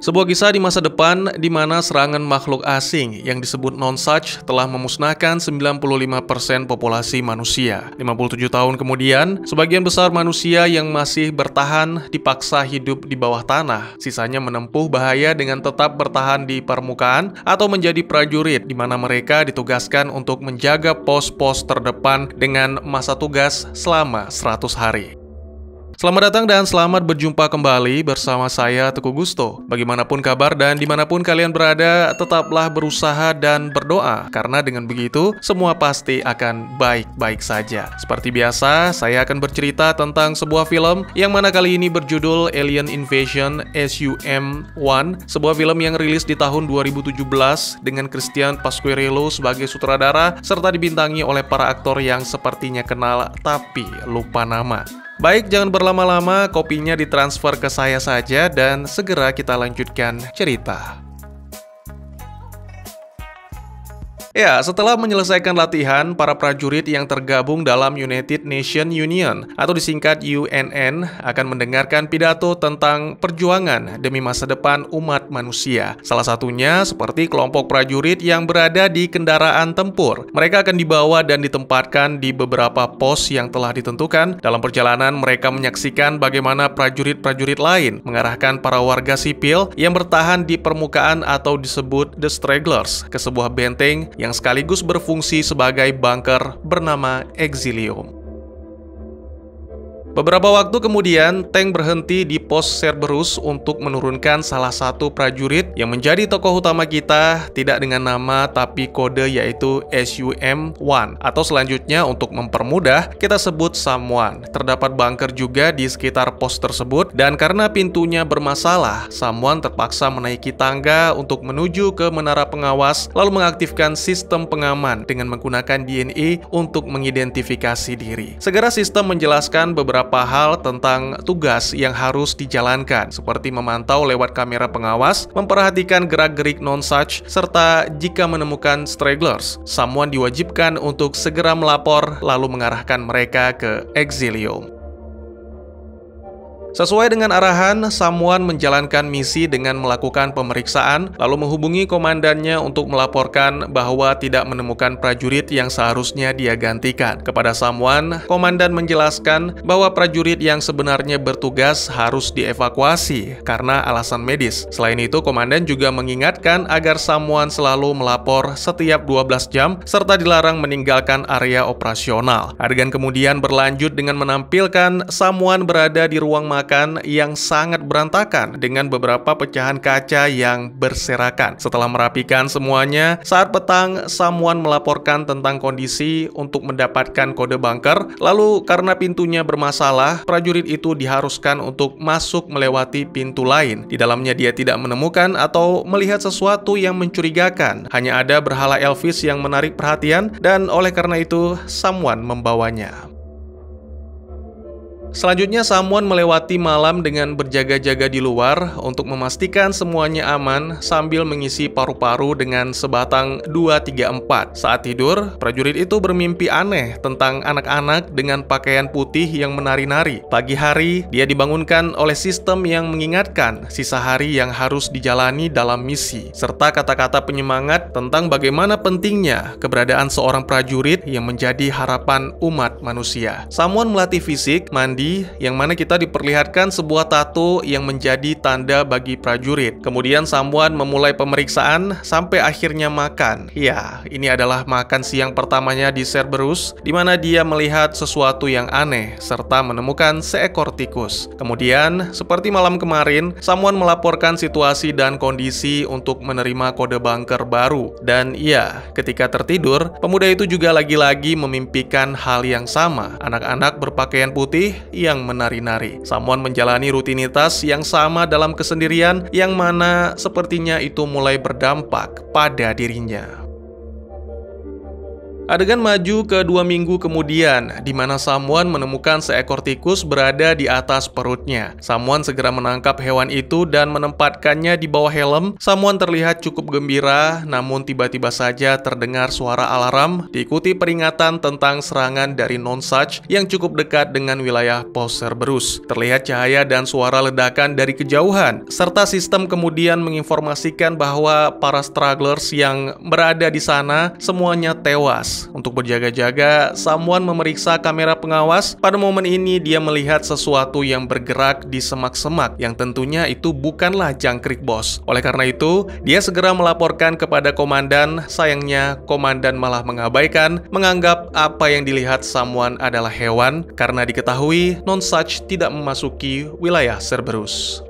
Sebuah kisah di masa depan di mana serangan makhluk asing yang disebut Nonsuch telah memusnahkan 95% populasi manusia. 57 tahun kemudian, sebagian besar manusia yang masih bertahan dipaksa hidup di bawah tanah. Sisanya menempuh bahaya dengan tetap bertahan di permukaan atau menjadi prajurit di mana mereka ditugaskan untuk menjaga pos-pos terdepan dengan masa tugas selama 100 hari. Selamat datang dan selamat berjumpa kembali bersama saya Teguh Gusto. Bagaimanapun kabar dan dimanapun kalian berada, tetaplah berusaha dan berdoa, karena dengan begitu semua pasti akan baik-baik saja. Seperti biasa, saya akan bercerita tentang sebuah film yang mana kali ini berjudul Alien Invasion SUM-1, sebuah film yang rilis di tahun 2017 dengan Christian Pasquarello sebagai sutradara serta dibintangi oleh para aktor yang sepertinya kenal tapi lupa nama. Baik, jangan berlama-lama, kopinya ditransfer ke saya saja dan segera kita lanjutkan cerita. Ya, setelah menyelesaikan latihan, para prajurit yang tergabung dalam United Nations Union atau disingkat UNN akan mendengarkan pidato tentang perjuangan demi masa depan umat manusia. Salah satunya seperti kelompok prajurit yang berada di kendaraan tempur. Mereka akan dibawa dan ditempatkan di beberapa pos yang telah ditentukan. Dalam perjalanan, mereka menyaksikan bagaimana prajurit-prajurit lain mengarahkan para warga sipil yang bertahan di permukaan atau disebut The Stragglers ke sebuah benteng yang sekaligus berfungsi sebagai bunker bernama Exilium. Beberapa waktu kemudian, tank berhenti di pos Cerberus untuk menurunkan salah satu prajurit yang menjadi tokoh utama kita, tidak dengan nama tapi kode yaitu SUM-1, atau selanjutnya untuk mempermudah kita sebut Someone. Terdapat bunker juga di sekitar pos tersebut, dan karena pintunya bermasalah, Someone terpaksa menaiki tangga untuk menuju ke menara pengawas lalu mengaktifkan sistem pengaman dengan menggunakan DNA untuk mengidentifikasi diri. Segera sistem menjelaskan beberapa hal tentang tugas yang harus dijalankan, seperti memantau lewat kamera pengawas, memperhatikan gerak-gerik Nonsuch, serta jika menemukan stragglers, Someone diwajibkan untuk segera melapor lalu mengarahkan mereka ke Exilium. Sesuai dengan arahan, Someone menjalankan misi dengan melakukan pemeriksaan, lalu menghubungi komandannya untuk melaporkan bahwa tidak menemukan prajurit yang seharusnya dia gantikan. Kepada Someone, komandan menjelaskan bahwa prajurit yang sebenarnya bertugas harus dievakuasi karena alasan medis. Selain itu, komandan juga mengingatkan agar Someone selalu melapor setiap 12 jam, serta dilarang meninggalkan area operasional. Adegan kemudian berlanjut dengan menampilkan Someone berada di ruang makan yang sangat berantakan dengan beberapa pecahan kaca yang berserakan. Setelah merapikan semuanya, saat petang, Someone melaporkan tentang kondisi untuk mendapatkan kode bunker. Lalu karena pintunya bermasalah, prajurit itu diharuskan untuk masuk melewati pintu lain. Di dalamnya dia tidak menemukan atau melihat sesuatu yang mencurigakan. Hanya ada berhala Elvis yang menarik perhatian, dan oleh karena itu Someone membawanya. Selanjutnya, Someone melewati malam dengan berjaga-jaga di luar untuk memastikan semuanya aman sambil mengisi paru-paru dengan sebatang 234. Saat tidur, prajurit itu bermimpi aneh tentang anak-anak dengan pakaian putih yang menari-nari. Pagi hari, dia dibangunkan oleh sistem yang mengingatkan sisa hari yang harus dijalani dalam misi, serta kata-kata penyemangat tentang bagaimana pentingnya keberadaan seorang prajurit yang menjadi harapan umat manusia. Someone melatih fisik, mandi, yang mana kita diperlihatkan sebuah tato yang menjadi tanda bagi prajurit. Kemudian Someone memulai pemeriksaan sampai akhirnya makan. Ya, ini adalah makan siang pertamanya di Cerberus, di mana dia melihat sesuatu yang aneh serta menemukan seekor tikus. Kemudian, seperti malam kemarin, Someone melaporkan situasi dan kondisi untuk menerima kode bunker baru. Dan iya, ketika tertidur, pemuda itu juga lagi-lagi memimpikan hal yang sama. Anak-anak berpakaian putih yang menari-nari. Someone menjalani rutinitas yang sama dalam kesendirian, yang mana sepertinya itu mulai berdampak pada dirinya. Adegan maju ke 2 minggu kemudian, di mana Samuan menemukan seekor tikus berada di atas perutnya. Samuan segera menangkap hewan itu dan menempatkannya di bawah helm. Samuan terlihat cukup gembira, namun tiba-tiba saja terdengar suara alarm, diikuti peringatan tentang serangan dari Nonsuch yang cukup dekat dengan wilayah pos Cerberus. Terlihat cahaya dan suara ledakan dari kejauhan, serta sistem kemudian menginformasikan bahwa para stragglers yang berada di sana semuanya tewas. Untuk berjaga-jaga, Samuan memeriksa kamera pengawas. Pada momen ini, dia melihat sesuatu yang bergerak di semak-semak, yang tentunya itu bukanlah jangkrik bos. Oleh karena itu, dia segera melaporkan kepada komandan. Sayangnya, komandan malah mengabaikan, menganggap apa yang dilihat Samuan adalah hewan, karena diketahui Nonsuch tidak memasuki wilayah Cerberus.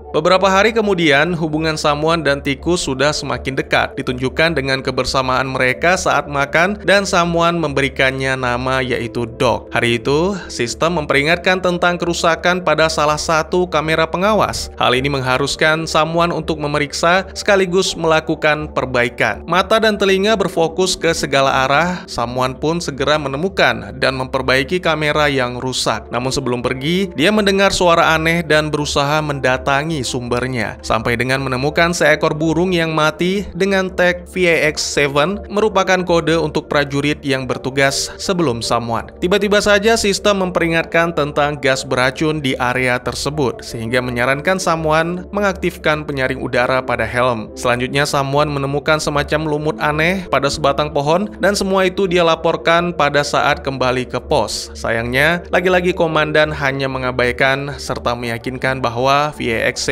Beberapa hari kemudian, hubungan Samuan dan tikus sudah semakin dekat, ditunjukkan dengan kebersamaan mereka saat makan dan Samuan memberikannya nama yaitu Dog. Hari itu, sistem memperingatkan tentang kerusakan pada salah satu kamera pengawas. Hal ini mengharuskan Samuan untuk memeriksa sekaligus melakukan perbaikan. Mata dan telinga berfokus ke segala arah, Samuan pun segera menemukan dan memperbaiki kamera yang rusak. Namun sebelum pergi, dia mendengar suara aneh dan berusaha mendatangi sumbernya, sampai dengan menemukan seekor burung yang mati dengan tag VAX7 merupakan kode untuk prajurit yang bertugas sebelum Samuan. Tiba-tiba saja sistem memperingatkan tentang gas beracun di area tersebut, sehingga menyarankan Samuan mengaktifkan penyaring udara pada helm. Selanjutnya Samuan menemukan semacam lumut aneh pada sebatang pohon, dan semua itu dia laporkan pada saat kembali ke pos. Sayangnya, lagi-lagi komandan hanya mengabaikan serta meyakinkan bahwa VAX7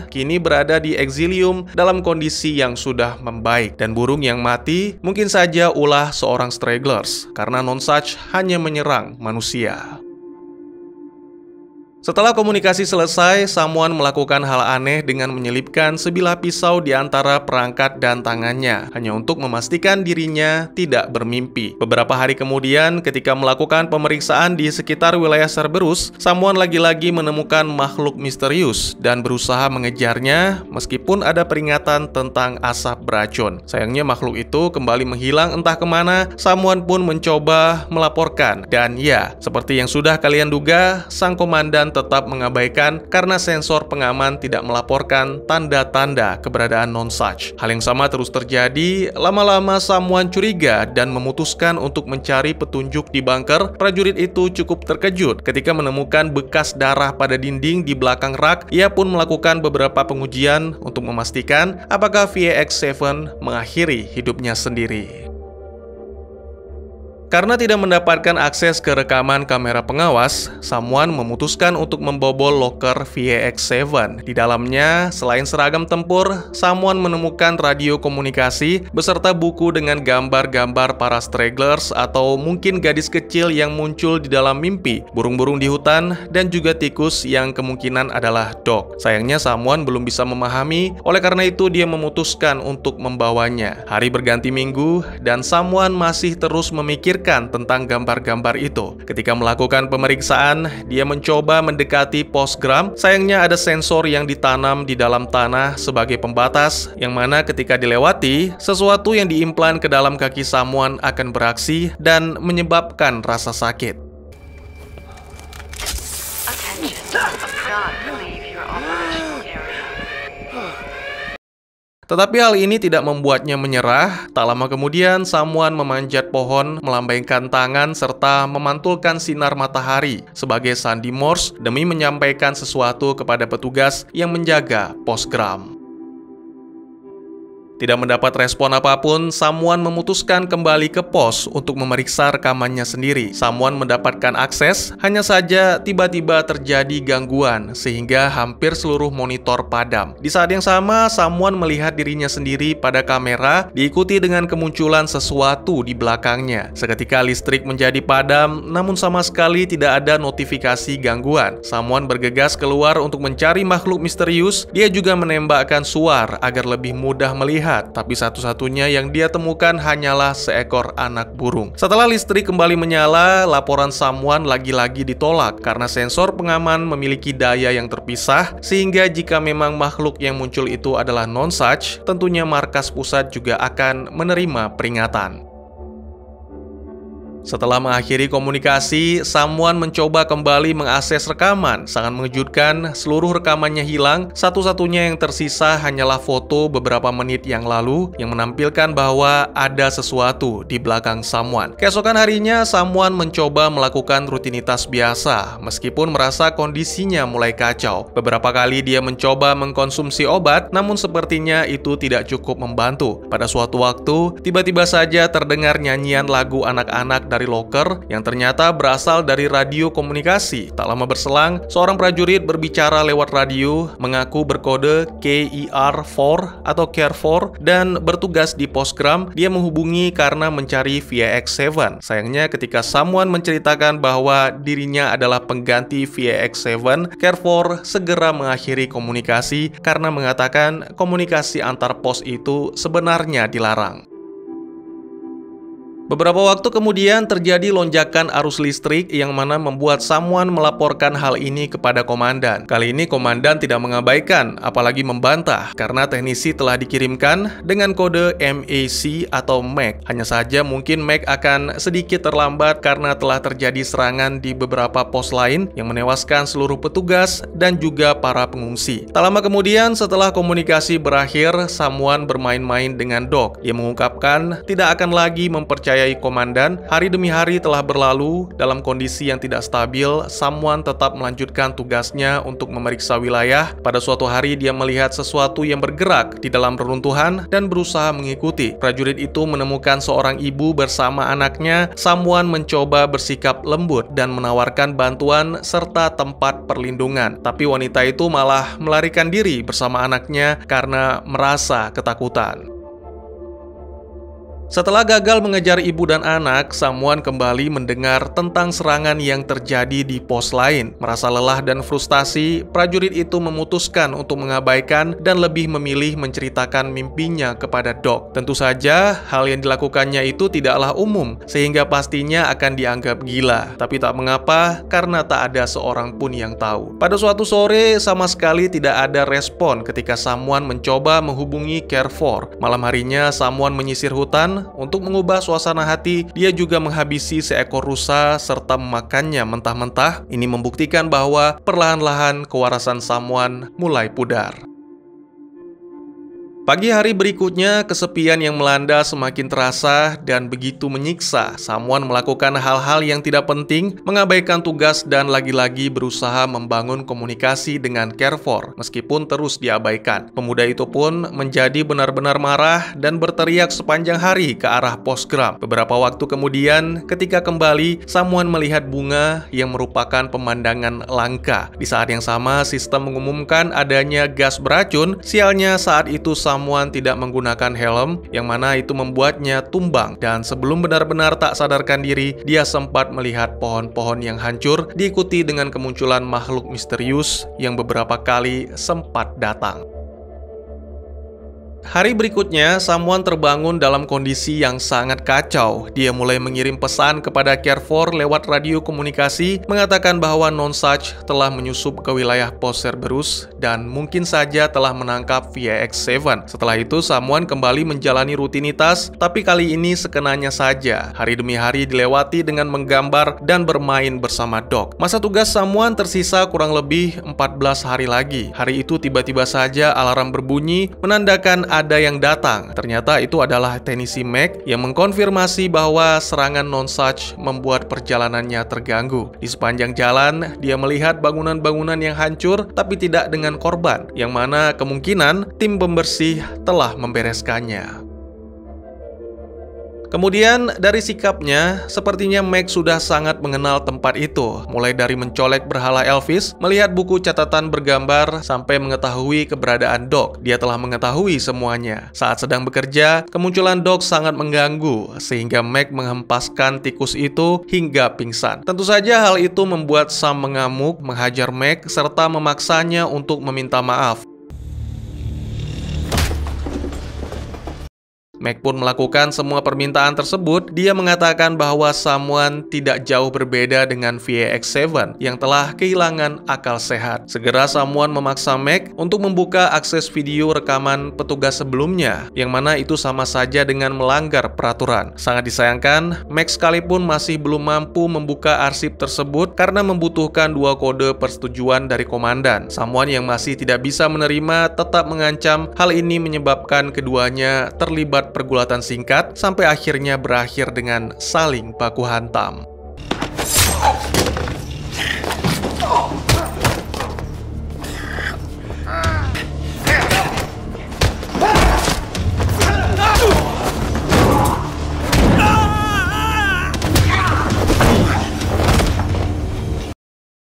kini berada di Exilium dalam kondisi yang sudah membaik, dan burung yang mati mungkin saja ulah seorang stragglers karena Nonsuch hanya menyerang manusia. Setelah komunikasi selesai, Samuan melakukan hal aneh dengan menyelipkan sebilah pisau di antara perangkat dan tangannya, hanya untuk memastikan dirinya tidak bermimpi. Beberapa hari kemudian, ketika melakukan pemeriksaan di sekitar wilayah Cerberus, Samuan lagi-lagi menemukan makhluk misterius dan berusaha mengejarnya meskipun ada peringatan tentang asap beracun. Sayangnya makhluk itu kembali menghilang entah kemana. Samuan pun mencoba melaporkan, dan ya, seperti yang sudah kalian duga, sang komandan tetap mengabaikan karena sensor pengaman tidak melaporkan tanda-tanda keberadaan Nonsuch. Hal yang sama terus terjadi. Lama-lama Samuan curiga dan memutuskan untuk mencari petunjuk di bunker. Prajurit itu cukup terkejut ketika menemukan bekas darah pada dinding di belakang rak. Ia pun melakukan beberapa pengujian untuk memastikan apakah VAX7 mengakhiri hidupnya sendiri. Karena tidak mendapatkan akses ke rekaman kamera pengawas, Samuan memutuskan untuk membobol loker VAX7. Di dalamnya, selain seragam tempur, Samuan menemukan radio komunikasi beserta buku dengan gambar-gambar para stragglers atau mungkin gadis kecil yang muncul di dalam mimpi, burung-burung di hutan, dan juga tikus yang kemungkinan adalah Dog. Sayangnya Samuan belum bisa memahami, oleh karena itu dia memutuskan untuk membawanya. Hari berganti minggu, dan Samuan masih terus memikirkan tentang gambar-gambar itu. Ketika melakukan pemeriksaan, dia mencoba mendekati pos Gram. Sayangnya ada sensor yang ditanam di dalam tanah sebagai pembatas, yang mana ketika dilewati, sesuatu yang diimplan ke dalam kaki Samuan akan beraksi dan menyebabkan rasa sakit. Tetapi hal ini tidak membuatnya menyerah. Tak lama kemudian, Samuan memanjat pohon, melambaikan tangan, serta memantulkan sinar matahari sebagai sandi Morse demi menyampaikan sesuatu kepada petugas yang menjaga pos Gram. Tidak mendapat respon apapun, Samuan memutuskan kembali ke pos untuk memeriksa rekamannya sendiri. Samuan mendapatkan akses, hanya saja tiba-tiba terjadi gangguan sehingga hampir seluruh monitor padam. Di saat yang sama, Samuan melihat dirinya sendiri pada kamera, diikuti dengan kemunculan sesuatu di belakangnya. Seketika listrik menjadi padam, namun sama sekali tidak ada notifikasi gangguan. Samuan bergegas keluar untuk mencari makhluk misterius. Dia juga menembakkan suar agar lebih mudah melihat. terlihat, tapi satu-satunya yang dia temukan hanyalah seekor anak burung. Setelah listrik kembali menyala, laporan Someone lagi-lagi ditolak karena sensor pengaman memiliki daya yang terpisah, sehingga jika memang makhluk yang muncul itu adalah Nonsuch, tentunya markas pusat juga akan menerima peringatan. Setelah mengakhiri komunikasi, Someone mencoba kembali mengakses rekaman. Sangat mengejutkan, seluruh rekamannya hilang. Satu-satunya yang tersisa hanyalah foto beberapa menit yang lalu yang menampilkan bahwa ada sesuatu di belakang Someone. Keesokan harinya, Someone mencoba melakukan rutinitas biasa, meskipun merasa kondisinya mulai kacau. Beberapa kali dia mencoba mengkonsumsi obat, namun sepertinya itu tidak cukup membantu. Pada suatu waktu, tiba-tiba saja terdengar nyanyian lagu anak-anak dari loker yang ternyata berasal dari radio komunikasi. Tak lama berselang, seorang prajurit berbicara lewat radio, mengaku berkode KER4 atau Care4 dan bertugas di Postgram. Dia menghubungi karena mencari VX7. Sayangnya ketika Someone menceritakan bahwa dirinya adalah pengganti VX7, Care4 segera mengakhiri komunikasi karena mengatakan komunikasi antar pos itu sebenarnya dilarang. Beberapa waktu kemudian terjadi lonjakan arus listrik yang mana membuat Someone melaporkan hal ini kepada komandan. Kali ini komandan tidak mengabaikan, apalagi membantah, karena teknisi telah dikirimkan dengan kode MAC atau MAC. Hanya saja mungkin MAC akan sedikit terlambat karena telah terjadi serangan di beberapa pos lain yang menewaskan seluruh petugas dan juga para pengungsi. Tak lama kemudian setelah komunikasi berakhir, Someone bermain-main dengan Doc. Dia mengungkapkan tidak akan lagi mempercayai komandan. Hari demi hari telah berlalu dalam kondisi yang tidak stabil. Someone tetap melanjutkan tugasnya untuk memeriksa wilayah. Pada suatu hari dia melihat sesuatu yang bergerak di dalam reruntuhan dan berusaha mengikuti. Prajurit itu menemukan seorang ibu bersama anaknya. Someone mencoba bersikap lembut dan menawarkan bantuan serta tempat perlindungan. Tapi wanita itu malah melarikan diri bersama anaknya karena merasa ketakutan. Setelah gagal mengejar ibu dan anak, Someone kembali mendengar tentang serangan yang terjadi di pos lain. Merasa lelah dan frustasi, prajurit itu memutuskan untuk mengabaikan dan lebih memilih menceritakan mimpinya kepada Doc. Tentu saja, hal yang dilakukannya itu tidaklah umum, sehingga pastinya akan dianggap gila. Tapi tak mengapa, karena tak ada seorang pun yang tahu. Pada suatu sore, sama sekali tidak ada respon ketika Someone mencoba menghubungi Care4. Malam harinya, Someone menyisir hutan. Untuk mengubah suasana hati, dia juga menghabisi seekor rusa serta memakannya mentah-mentah. Ini membuktikan bahwa perlahan-lahan kewarasan Someone mulai pudar. Pagi hari berikutnya, kesepian yang melanda semakin terasa dan begitu menyiksa. Someone melakukan hal-hal yang tidak penting, mengabaikan tugas dan lagi-lagi berusaha membangun komunikasi dengan Care4, meskipun terus diabaikan. Pemuda itu pun menjadi benar-benar marah dan berteriak sepanjang hari ke arah Postgram. Beberapa waktu kemudian, ketika kembali, Someone melihat bunga yang merupakan pemandangan langka. Di saat yang sama, sistem mengumumkan adanya gas beracun. Sialnya saat itu Someone tidak menggunakan helm, yang mana itu membuatnya tumbang. Dan sebelum benar-benar tak sadarkan diri, dia sempat melihat pohon-pohon yang hancur, diikuti dengan kemunculan makhluk misterius yang beberapa kali sempat datang. Hari berikutnya, Someone terbangun dalam kondisi yang sangat kacau. Dia mulai mengirim pesan kepada Care4 lewat radio komunikasi, mengatakan bahwa Nonsuch telah menyusup ke wilayah pos Cerberus dan mungkin saja telah menangkap VX7. Setelah itu, Someone kembali menjalani rutinitas, tapi kali ini sekenanya saja. Hari demi hari dilewati dengan menggambar dan bermain bersama Doc. Masa tugas Someone tersisa kurang lebih 14 hari lagi. Hari itu tiba-tiba saja alarm berbunyi, menandakan ada yang datang. Ternyata itu adalah teknisi MAC yang mengkonfirmasi bahwa serangan Nonsuch membuat perjalanannya terganggu. Di sepanjang jalan, dia melihat bangunan-bangunan yang hancur tapi tidak dengan korban, yang mana kemungkinan tim pembersih telah membereskannya. Kemudian, dari sikapnya, sepertinya Meg sudah sangat mengenal tempat itu. Mulai dari mencolek berhala Elvis, melihat buku catatan bergambar, sampai mengetahui keberadaan Doc. Dia telah mengetahui semuanya. Saat sedang bekerja, kemunculan Doc sangat mengganggu, sehingga Meg menghempaskan tikus itu hingga pingsan. Tentu saja hal itu membuat Sam mengamuk, menghajar Meg, serta memaksanya untuk meminta maaf. Mac pun melakukan semua permintaan tersebut. Dia mengatakan bahwa Samuan tidak jauh berbeda dengan VAX7 yang telah kehilangan akal sehat. Segera Samuan memaksa Mac untuk membuka akses video rekaman petugas sebelumnya, yang mana itu sama saja dengan melanggar peraturan. Sangat disayangkan, Mac sekalipun masih belum mampu membuka arsip tersebut karena membutuhkan 2 kode persetujuan dari komandan. Samuan yang masih tidak bisa menerima tetap mengancam. Hal ini menyebabkan keduanya terlibat pergulatan singkat sampai akhirnya berakhir dengan saling baku hantam.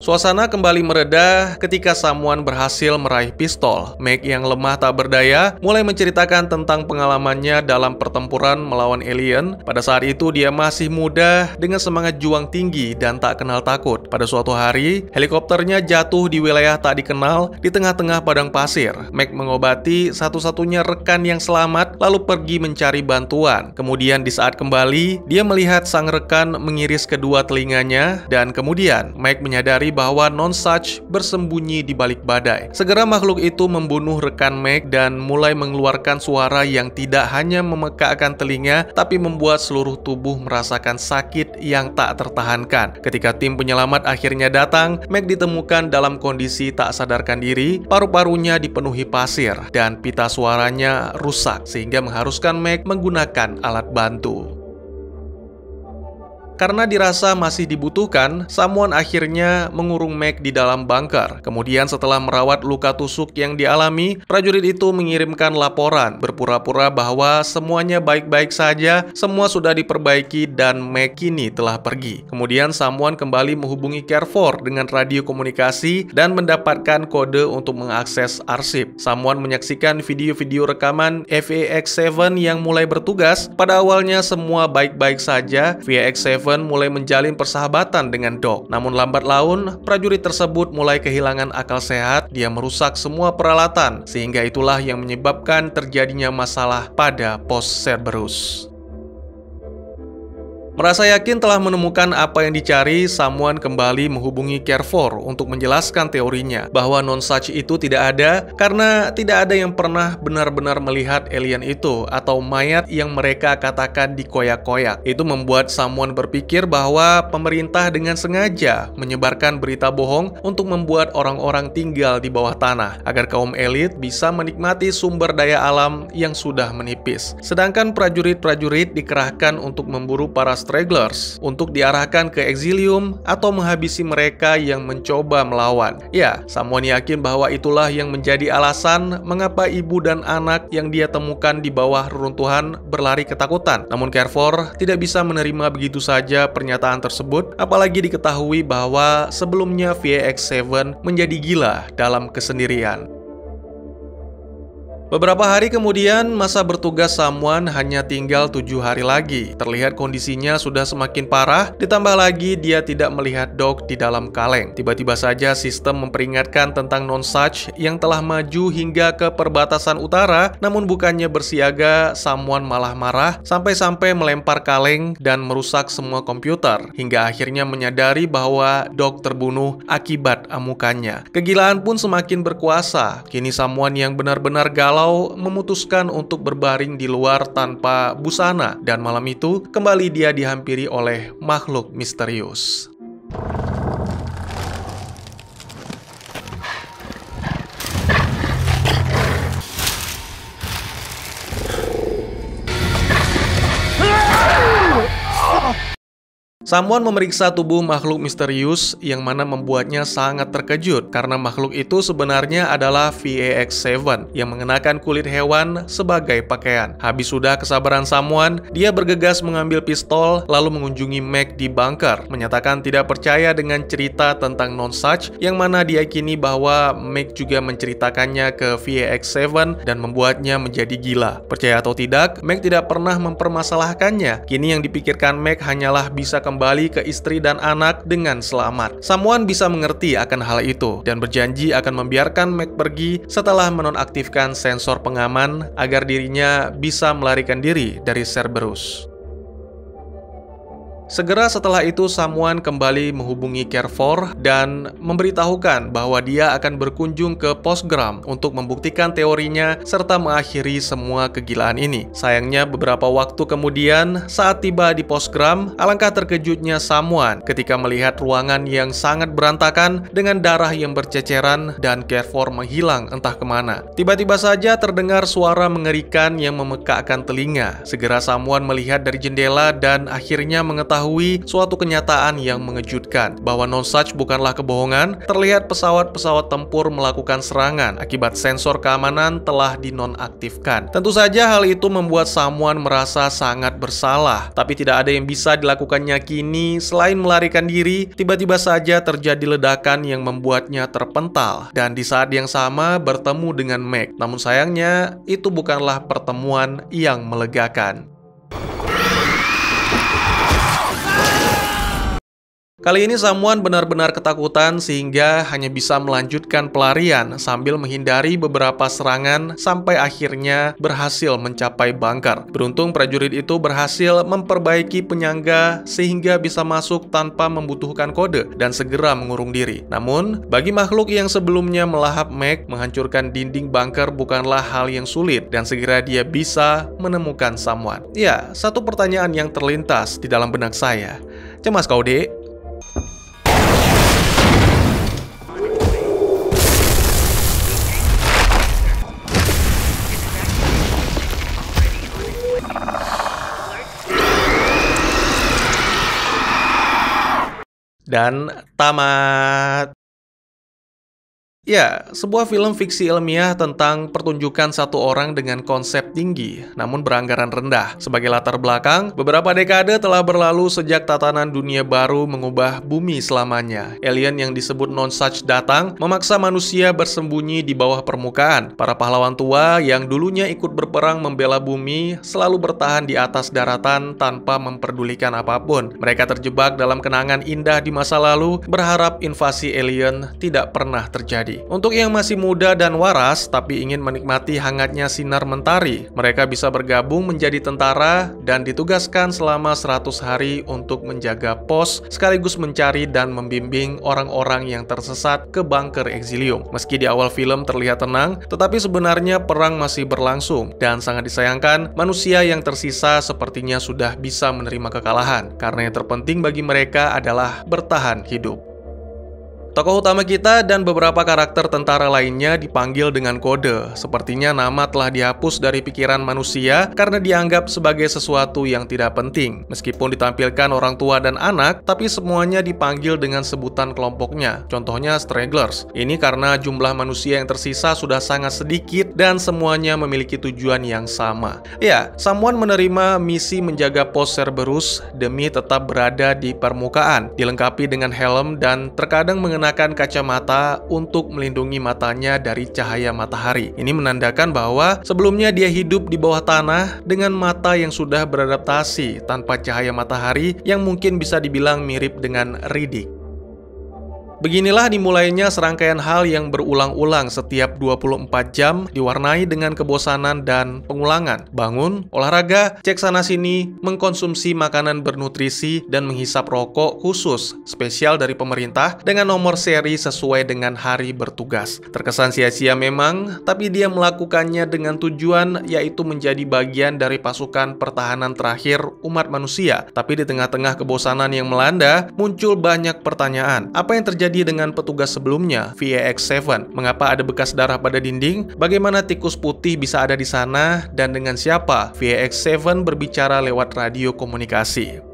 Suasana kembali mereda ketika Samuan berhasil meraih pistol. Mac yang lemah tak berdaya mulai menceritakan tentang pengalamannya dalam pertempuran melawan alien. Pada saat itu dia masih muda dengan semangat juang tinggi dan tak kenal takut. Pada suatu hari, helikopternya jatuh di wilayah tak dikenal di tengah-tengah padang pasir. Mac mengobati satu-satunya rekan yang selamat lalu pergi mencari bantuan. Kemudian di saat kembali, dia melihat sang rekan mengiris kedua telinganya dan kemudian Mac menyadari bahwa Nonsuch bersembunyi di balik badai. Segera makhluk itu membunuh rekan Mac dan mulai mengeluarkan suara yang tidak hanya memekakkan telinga, tapi membuat seluruh tubuh merasakan sakit yang tak tertahankan. Ketika tim penyelamat akhirnya datang, Mac ditemukan dalam kondisi tak sadarkan diri, paru-parunya dipenuhi pasir, dan pita suaranya rusak, sehingga mengharuskan Mac menggunakan alat bantu. Karena dirasa masih dibutuhkan, Samuan akhirnya mengurung Mac di dalam bunker. Kemudian setelah merawat luka tusuk yang dialami, prajurit itu mengirimkan laporan, berpura-pura bahwa semuanya baik-baik saja, semua sudah diperbaiki dan Mac kini telah pergi. Kemudian Samuan kembali menghubungi Carrefour dengan radio komunikasi dan mendapatkan kode untuk mengakses arsip. Samuan menyaksikan video-video rekaman VAX7 yang mulai bertugas. Pada awalnya semua baik-baik saja. VAX7 mulai menjalin persahabatan dengan Doc. Namun lambat laun, prajurit tersebut mulai kehilangan akal sehat. Dia merusak semua peralatan, sehingga itulah yang menyebabkan terjadinya masalah pada pos Cerberus. Merasa yakin telah menemukan apa yang dicari, Samuan kembali menghubungi Carrefour untuk menjelaskan teorinya bahwa Nonsuch itu tidak ada karena tidak ada yang pernah benar-benar melihat alien itu atau mayat yang mereka katakan dikoyak-koyak. Itu membuat Samuan berpikir bahwa pemerintah dengan sengaja menyebarkan berita bohong untuk membuat orang-orang tinggal di bawah tanah agar kaum elit bisa menikmati sumber daya alam yang sudah menipis. Sedangkan prajurit-prajurit dikerahkan untuk memburu para stragglers untuk diarahkan ke Exilium atau menghabisi mereka yang mencoba melawan. Ya, Samuan yakin bahwa itulah yang menjadi alasan mengapa ibu dan anak yang dia temukan di bawah reruntuhan berlari ketakutan. Namun Carrefour tidak bisa menerima begitu saja pernyataan tersebut, apalagi diketahui bahwa sebelumnya VAX7 menjadi gila dalam kesendirian. Beberapa hari kemudian, masa bertugas Samuan hanya tinggal 7 hari lagi. Terlihat kondisinya sudah semakin parah, ditambah lagi dia tidak melihat Doc di dalam kaleng. Tiba-tiba saja sistem memperingatkan tentang Nonsuch yang telah maju hingga ke perbatasan utara, namun bukannya bersiaga, Samuan malah marah sampai-sampai melempar kaleng dan merusak semua komputer, hingga akhirnya menyadari bahwa Doc terbunuh akibat amukannya. Kegilaan pun semakin berkuasa. Kini Samuan yang benar-benar galau memutuskan untuk berbaring di luar tanpa busana, dan malam itu kembali dia dihampiri oleh makhluk misterius. Samuan memeriksa tubuh makhluk misterius yang mana membuatnya sangat terkejut karena makhluk itu sebenarnya adalah VAX7 yang mengenakan kulit hewan sebagai pakaian. Habis sudah kesabaran Samuan, dia bergegas mengambil pistol lalu mengunjungi Mac di bunker, menyatakan tidak percaya dengan cerita tentang Nonsuch yang mana diyakini bahwa Mac juga menceritakannya ke VAX7 dan membuatnya menjadi gila. Percaya atau tidak, Mac tidak pernah mempermasalahkannya. Kini yang dipikirkan Mac hanyalah bisa kembali kembali ke istri dan anak dengan selamat. Samuan bisa mengerti akan hal itu dan berjanji akan membiarkan Meg pergi setelah menonaktifkan sensor pengaman agar dirinya bisa melarikan diri dari Cerberus. Segera setelah itu, Samuan kembali menghubungi Carrefour dan memberitahukan bahwa dia akan berkunjung ke Postgram untuk membuktikan teorinya serta mengakhiri semua kegilaan ini. Sayangnya, beberapa waktu kemudian, saat tiba di Postgram, alangkah terkejutnya Samuan ketika melihat ruangan yang sangat berantakan dengan darah yang berceceran dan Carrefour menghilang entah kemana. Tiba-tiba saja terdengar suara mengerikan yang memekakkan telinga. Segera Samuan melihat dari jendela dan akhirnya mengetahui suatu kenyataan yang mengejutkan, bahwa Nonesuch bukanlah kebohongan. Terlihat pesawat-pesawat tempur melakukan serangan akibat sensor keamanan telah dinonaktifkan. Tentu saja hal itu membuat Samuan merasa sangat bersalah, tapi tidak ada yang bisa dilakukannya kini selain melarikan diri. Tiba-tiba saja terjadi ledakan yang membuatnya terpental, dan di saat yang sama bertemu dengan Meg. Namun sayangnya, itu bukanlah pertemuan yang melegakan. Kali ini Samuan benar-benar ketakutan sehingga hanya bisa melanjutkan pelarian sambil menghindari beberapa serangan sampai akhirnya berhasil mencapai bunker. Beruntung prajurit itu berhasil memperbaiki penyangga sehingga bisa masuk tanpa membutuhkan kode dan segera mengurung diri. Namun, bagi makhluk yang sebelumnya melahap Meg, menghancurkan dinding bunker bukanlah hal yang sulit dan segera dia bisa menemukan Samuan. Ya, satu pertanyaan yang terlintas di dalam benak saya. Cemas kau, Dek? Dan tamat. Ya, sebuah film fiksi ilmiah tentang pertunjukan satu orang dengan konsep tinggi, namun beranggaran rendah. Sebagai latar belakang, beberapa dekade telah berlalu sejak tatanan dunia baru mengubah bumi selamanya. Alien yang disebut Nonesuch datang, memaksa manusia bersembunyi di bawah permukaan. Para pahlawan tua yang dulunya ikut berperang membela bumi, selalu bertahan di atas daratan tanpa memperdulikan apapun. Mereka terjebak dalam kenangan indah di masa lalu, berharap invasi alien tidak pernah terjadi. Untuk yang masih muda dan waras tapi ingin menikmati hangatnya sinar mentari, mereka bisa bergabung menjadi tentara dan ditugaskan selama 100 hari untuk menjaga pos sekaligus mencari dan membimbing orang-orang yang tersesat ke bunker Exilium. Meski di awal film terlihat tenang, tetapi sebenarnya perang masih berlangsung dan sangat disayangkan manusia yang tersisa sepertinya sudah bisa menerima kekalahan karena yang terpenting bagi mereka adalah bertahan hidup. Tokoh utama kita dan beberapa karakter tentara lainnya dipanggil dengan kode. Sepertinya nama telah dihapus dari pikiran manusia karena dianggap sebagai sesuatu yang tidak penting. Meskipun ditampilkan orang tua dan anak, tapi semuanya dipanggil dengan sebutan kelompoknya. Contohnya Stragglers. Ini karena jumlah manusia yang tersisa sudah sangat sedikit dan semuanya memiliki tujuan yang sama. Ya, Samuan menerima misi menjaga pos Cerberus demi tetap berada di permukaan, dilengkapi dengan helm dan terkadang mengenakan kacamata untuk melindungi matanya dari cahaya matahari. Ini menandakan bahwa sebelumnya dia hidup di bawah tanah dengan mata yang sudah beradaptasi tanpa cahaya matahari yang mungkin bisa dibilang mirip dengan Riddick. Beginilah dimulainya serangkaian hal yang berulang-ulang setiap 24 jam, diwarnai dengan kebosanan dan pengulangan. Bangun, olahraga, cek sana-sini, mengkonsumsi makanan bernutrisi, dan menghisap rokok khusus, spesial dari pemerintah, dengan nomor seri sesuai dengan hari bertugas. Terkesan sia-sia memang, tapi dia melakukannya dengan tujuan, yaitu menjadi bagian dari pasukan pertahanan terakhir umat manusia. Tapi di tengah-tengah kebosanan yang melanda, muncul banyak pertanyaan. Apa yang terjadi dengan petugas sebelumnya, VAX-7? Mengapa ada bekas darah pada dinding? Bagaimana tikus putih bisa ada di sana? Dan dengan siapa VAX-7 berbicara lewat radio komunikasi?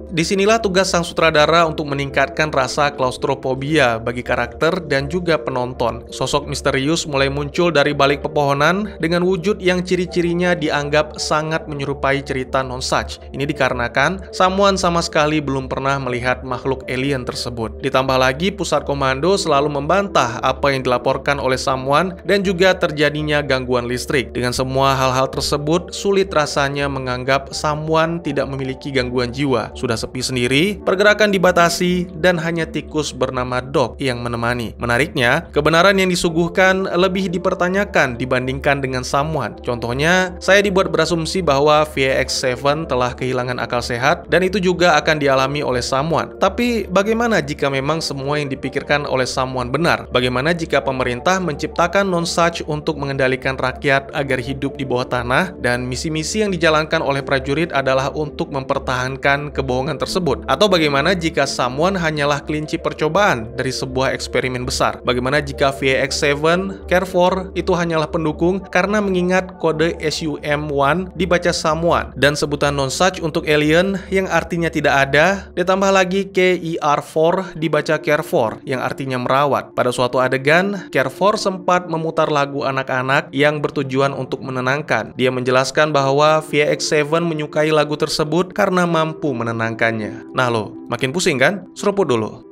Disinilah tugas sang sutradara untuk meningkatkan rasa klaustrofobia bagi karakter dan juga penonton. Sosok misterius mulai muncul dari balik pepohonan dengan wujud yang ciri-cirinya dianggap sangat menyerupai cerita Nonesuch. Ini dikarenakan Samuan sama sekali belum pernah melihat makhluk alien tersebut. Ditambah lagi pusat komando selalu membantah apa yang dilaporkan oleh Samuan dan juga terjadinya gangguan listrik. Dengan semua hal-hal tersebut, sulit rasanya menganggap Samuan tidak memiliki gangguan jiwa. Sudah sepi sendiri, pergerakan dibatasi, dan hanya tikus bernama Dog yang menemani. Menariknya, kebenaran yang disuguhkan lebih dipertanyakan dibandingkan dengan someone. Contohnya, saya dibuat berasumsi bahwa VX7 telah kehilangan akal sehat, dan itu juga akan dialami oleh someone. Tapi, bagaimana jika memang semua yang dipikirkan oleh someone benar? Bagaimana jika pemerintah menciptakan Nonsuch untuk mengendalikan rakyat agar hidup di bawah tanah, dan misi-misi yang dijalankan oleh prajurit adalah untuk mempertahankan kebohongan tersebut? Atau bagaimana jika someone hanyalah kelinci percobaan dari sebuah eksperimen besar? Bagaimana jika VX7 Care4 itu hanyalah pendukung karena mengingat kode SUM1 dibaca someone, dan sebutan Nonsuch untuk alien yang artinya tidak ada, ditambah lagi KER4 dibaca Care4 yang artinya merawat. Pada suatu adegan, Care4 sempat memutar lagu anak-anak yang bertujuan untuk menenangkan. Dia menjelaskan bahwa VX7 menyukai lagu tersebut karena mampu menenangkannya. Nah lo, makin pusing kan? Seruput dulu.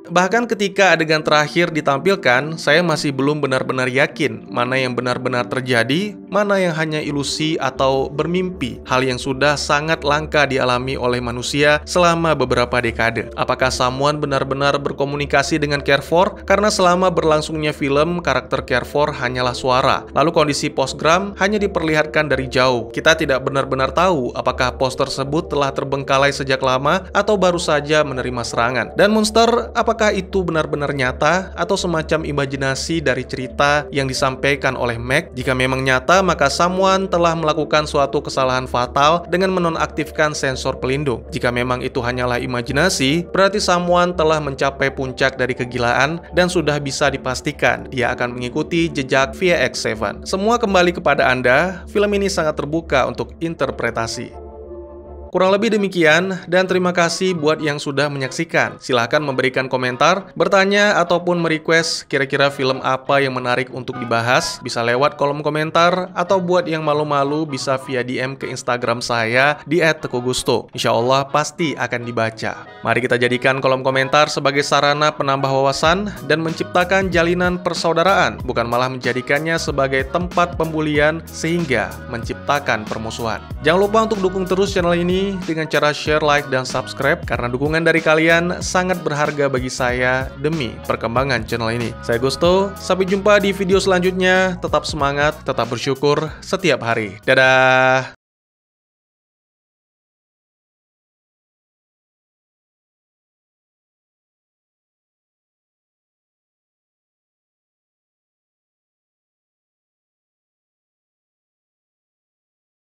Bahkan ketika adegan terakhir ditampilkan, saya masih belum benar-benar yakin mana yang benar-benar terjadi, mana yang hanya ilusi atau bermimpi, hal yang sudah sangat langka dialami oleh manusia selama beberapa dekade. Apakah someone benar-benar berkomunikasi dengan Care4? Karena selama berlangsungnya film, karakter Care4 hanyalah suara, lalu kondisi postgram hanya diperlihatkan dari jauh. Kita tidak benar-benar tahu apakah pos tersebut telah terbengkalai sejak lama atau baru saja menerima serangan. Dan monster, apakah itu benar-benar nyata atau semacam imajinasi dari cerita yang disampaikan oleh Meg? Jika memang nyata, maka someone telah melakukan suatu kesalahan fatal dengan menonaktifkan sensor pelindung. Jika memang itu hanyalah imajinasi, berarti someone telah mencapai puncak dari kegilaan dan sudah bisa dipastikan dia akan mengikuti jejak VX7. Semua kembali kepada Anda, film ini sangat terbuka untuk interpretasi. Kurang lebih demikian, dan terima kasih buat yang sudah menyaksikan. Silahkan memberikan komentar, bertanya, ataupun merequest kira-kira film apa yang menarik untuk dibahas. Bisa lewat kolom komentar, atau buat yang malu-malu bisa via DM ke Instagram saya di @teguhgusto. Insya Allah pasti akan dibaca. Mari kita jadikan kolom komentar sebagai sarana penambah wawasan dan menciptakan jalinan persaudaraan, bukan malah menjadikannya sebagai tempat pembulian sehingga menciptakan permusuhan. Jangan lupa untuk dukung terus channel ini dengan cara share, like, dan subscribe, karena dukungan dari kalian sangat berharga bagi saya demi perkembangan channel ini. Saya Gusto, sampai jumpa di video selanjutnya. Tetap semangat, tetap bersyukur setiap hari. Dadah!